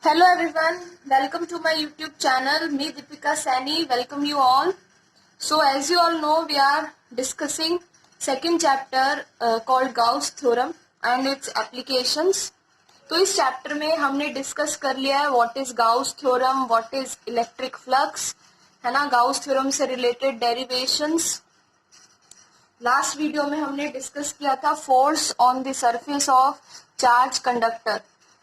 Hello everyone, welcome to my YouTube channel. Me Deepika Saini, welcome you all. So as you all know, we are discussing second chapter called Gauss theorem and its applications. तो इस chapter में हमने discuss कर लिया है what is Gauss theorem, what is electric flux, है ना, Gauss theorem से रिलेटेड डेरिवेशंस. लास्ट वीडियो में हमने डिस्कस किया था force on the surface of charge conductor.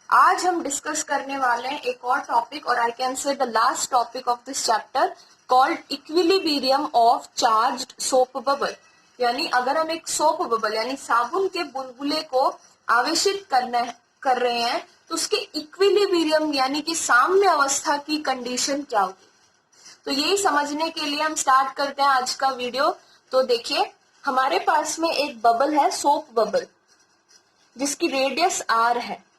आज हम डिस्कस करने वाले हैं एक और टॉपिक, और I can say the last topic of this chapter called equilibrium of charged soap bubble. यानी अगर हम एक सोप बबल यानी साबुन के बुलबुले को आवेशित कर रहे हैं तो उसके इक्विलिब्रियम यानी कि साम्य अवस्था की कंडीशन क्या होगी. तो यही समझने के लिए हम स्टार्ट करते हैं आज का वीडियो. तो देखिए, हमारे पास में एक बबल है, सोप बबल, जिसकी रेडियस आर है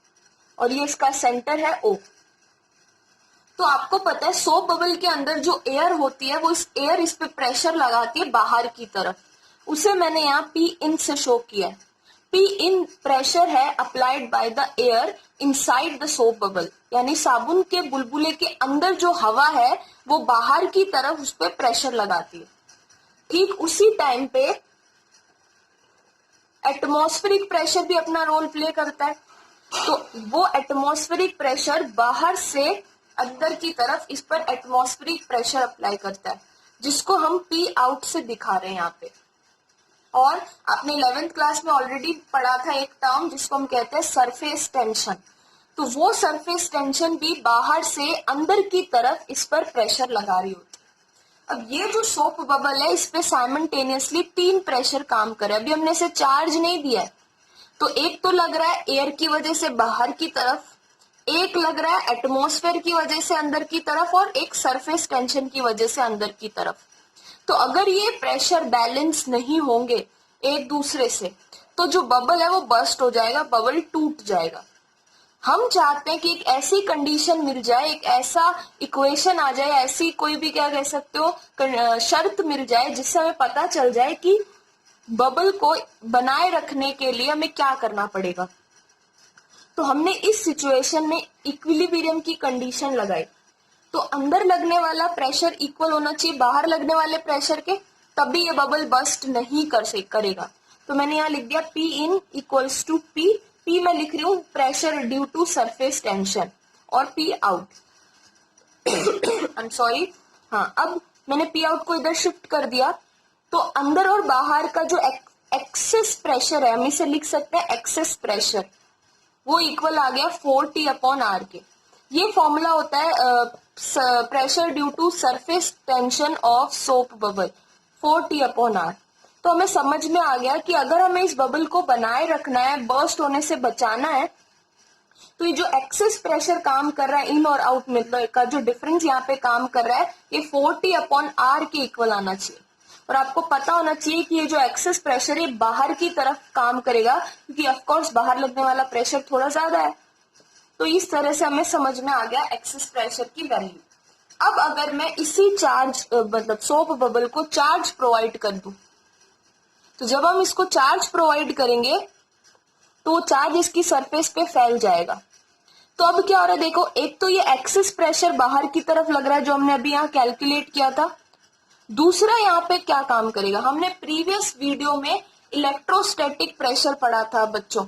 और ये इसका सेंटर है ओ. तो आपको पता है सोप बबल के अंदर जो एयर होती है वो इस पे प्रेशर लगाती है बाहर की तरफ. उसे मैंने यहाँ पी इन से शो किया है. पी इन प्रेशर है applied by the air inside the soap bubble, यानी साबुन के बुलबुले के अंदर जो हवा है वो बाहर की तरफ उस पर प्रेशर लगाती है. ठीक उसी टाइम पे एटमॉस्फेरिक प्रेशर भी अपना रोल प्ले करता है. तो वो एटमॉस्फेरिक प्रेशर बाहर से अंदर की तरफ इस पर एटमॉस्फेरिक प्रेशर अप्लाई करता है, जिसको हम पी आउट से दिखा रहे हैं यहाँ पे. और आपने 11th क्लास में ऑलरेडी पढ़ा था एक टर्म जिसको हम कहते हैं सरफेस टेंशन. तो वो सरफेस टेंशन भी बाहर से अंदर की तरफ इस पर प्रेशर लगा रही होती है. अब ये जो सोप बबल है इस पे साइमल्टेनियसली 3 प्रेशर काम कर रहे हैं. अभी हमने इसे चार्ज नहीं दिया है, तो एक तो लग रहा है एयर की वजह से बाहर की तरफ, एक लग रहा है एटमॉस्फेयर की वजह से अंदर की तरफ, और एक सरफेस टेंशन की वजह से अंदर की तरफ. तो अगर ये प्रेशर बैलेंस नहीं होंगे एक दूसरे से तो जो बबल है वो बर्स्ट हो जाएगा, बबल टूट जाएगा. हम चाहते हैं कि एक ऐसी कंडीशन मिल जाए, एक ऐसा इक्वेशन आ जाए, ऐसी कोई भी क्या कह सकते हो शर्त मिल जाए जिससे हमें पता चल जाए कि बबल को बनाए रखने के लिए हमें क्या करना पड़ेगा. तो हमने इस सिचुएशन में इक्विलिब्रियम की कंडीशन लगाई. तो अंदर लगने वाला प्रेशर इक्वल होना चाहिए बाहर लगने वाले प्रेशर के, तभी ये बबल बस्ट नहीं करेगा. तो मैंने यहाँ लिख दिया P in equals to P. P मैं लिख रही हूँ pressure due to surface tension, और P out I am sorry. हाँ, अब मैंने पी आउट को इधर शिफ्ट कर दिया. तो अंदर और बाहर का जो एक्सेस प्रेशर है, हम इसे लिख सकते हैं एक्सेस प्रेशर, वो इक्वल आ गया 4T/R के. ये फॉर्मूला होता है pressure due to surface tension of soap bubble, 4T/R. तो हमें समझ में आ गया कि अगर हमें इस बबल को बनाए रखना है, बर्स्ट होने से बचाना है, तो ये जो एक्सेस प्रेशर काम कर रहा है इन और आउट में का जो डिफरेंस यहाँ पे काम कर रहा है, ये 4T/R के इक्वल आना चाहिए. और आपको पता होना चाहिए कि ये जो एक्सेस प्रेशर है बाहर की तरफ काम करेगा, क्योंकि ऑफ कोर्स बाहर लगने वाला प्रेशर थोड़ा ज्यादा है. तो इस तरह से हमें समझ में आ गया एक्सेस प्रेशर की वैल्यू. अब अगर मैं इसी चार्ज मतलब सोप बबल को चार्ज प्रोवाइड कर दूं, तो जब हम इसको चार्ज प्रोवाइड करेंगे तो वो चार्ज इसकी सरफेस पे फैल जाएगा. तो अब क्या हो रहा है, देखो, एक तो ये एक्सेस प्रेशर बाहर की तरफ लग रहा है जो हमने अभी यहाँ कैलकुलेट किया था. दूसरा यहाँ पे क्या काम करेगा, हमने प्रीवियस वीडियो में इलेक्ट्रोस्टैटिक प्रेशर पढ़ा था बच्चों.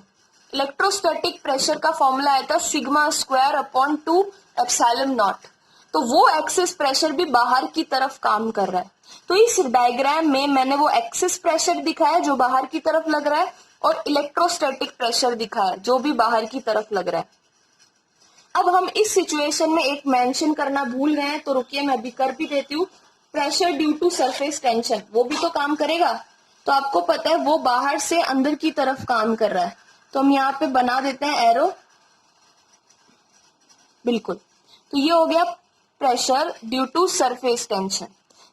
इलेक्ट्रोस्टैटिक प्रेशर का फॉर्मूला आया था σ²/2ε0. तो वो एक्सेस प्रेशर भी बाहर की तरफ काम कर रहा है. तो इस डायग्राम में मैंने वो एक्सेस प्रेशर दिखाया जो बाहर की तरफ लग रहा है, और इलेक्ट्रोस्टैटिक प्रेशर दिखाया जो भी बाहर की तरफ लग रहा है. अब हम इस सिचुएशन में एक मेंशन करना भूल गए हैं, तो रुकिए मैं अभी कर भी देती हूँ. Pressure due to surface tension वो भी तो काम करेगा. तो आपको पता है वो बाहर से अंदर की तरफ काम कर रहा है. तो हम यहाँ पे बना देते हैं एरो, बिल्कुल. तो ये हो गया pressure due to surface tension.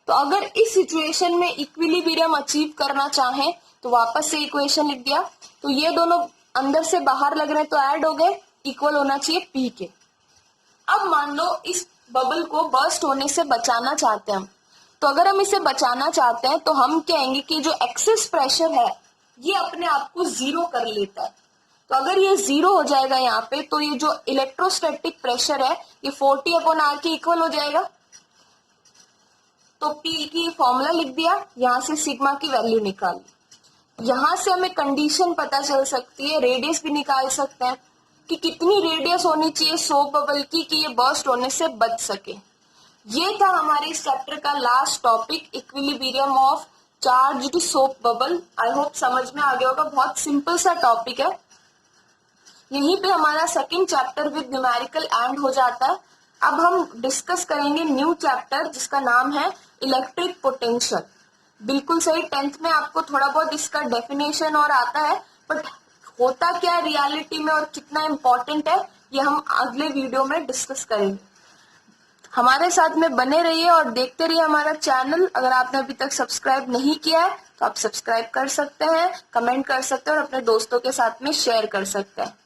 तो अगर इस सिचुएशन में इक्विलिब्रियम अचीव करना चाहें तो वापस से इक्वेशन लिख दिया. तो ये दोनों अंदर से बाहर लग रहे हैं तो ऐड हो गए, इक्वल होना चाहिए पी के. अब मान लो इस बबल को बर्स्ट होने से बचाना चाहते हैं हम. तो अगर हम इसे बचाना चाहते हैं तो हम कहेंगे कि जो एक्सेस प्रेशर है ये अपने आप को 0 कर लेता है. तो अगर ये 0 हो जाएगा यहाँ पे, तो ये जो इलेक्ट्रोस्टैटिक प्रेशर है ये 40/R के इक्वल हो जाएगा। तो P की फॉर्मूला लिख दिया, यहाँ से सिग्मा की वैल्यू निकाल ली। यहाँ से हमें कंडीशन पता चल सकती है, रेडियस भी निकाल सकते हैं कि कितनी रेडियस होनी चाहिए सोप बबल की कि ये बर्स्ट होने से बच सके। ये था हमारे इस चैप्टर का last topic, equilibrium of charged soap bubble. I hope समझ में आ गया होगा, बहुत सिंपल सा टॉपिक है। यहीं पे हमारा second chapter with numerical and हो जाता है। अब हम डिस्कस करेंगे न्यू चैप्टर जिसका नाम है इलेक्ट्रिक पोटेंशियल। बिल्कुल सही, 10th में आपको थोड़ा बहुत इसका डेफिनेशन और आता है, बट होता क्या है रियलिटी में और कितना इम्पोर्टेंट है ये हम अगले वीडियो में डिस्कस करेंगे। हमारे साथ में बने रहिए और देखते रहिए हमारा चैनल। अगर आपने अभी तक सब्सक्राइब नहीं किया है तो आप सब्सक्राइब कर सकते हैं, कमेंट कर सकते हैं और अपने दोस्तों के साथ में शेयर कर सकते हैं।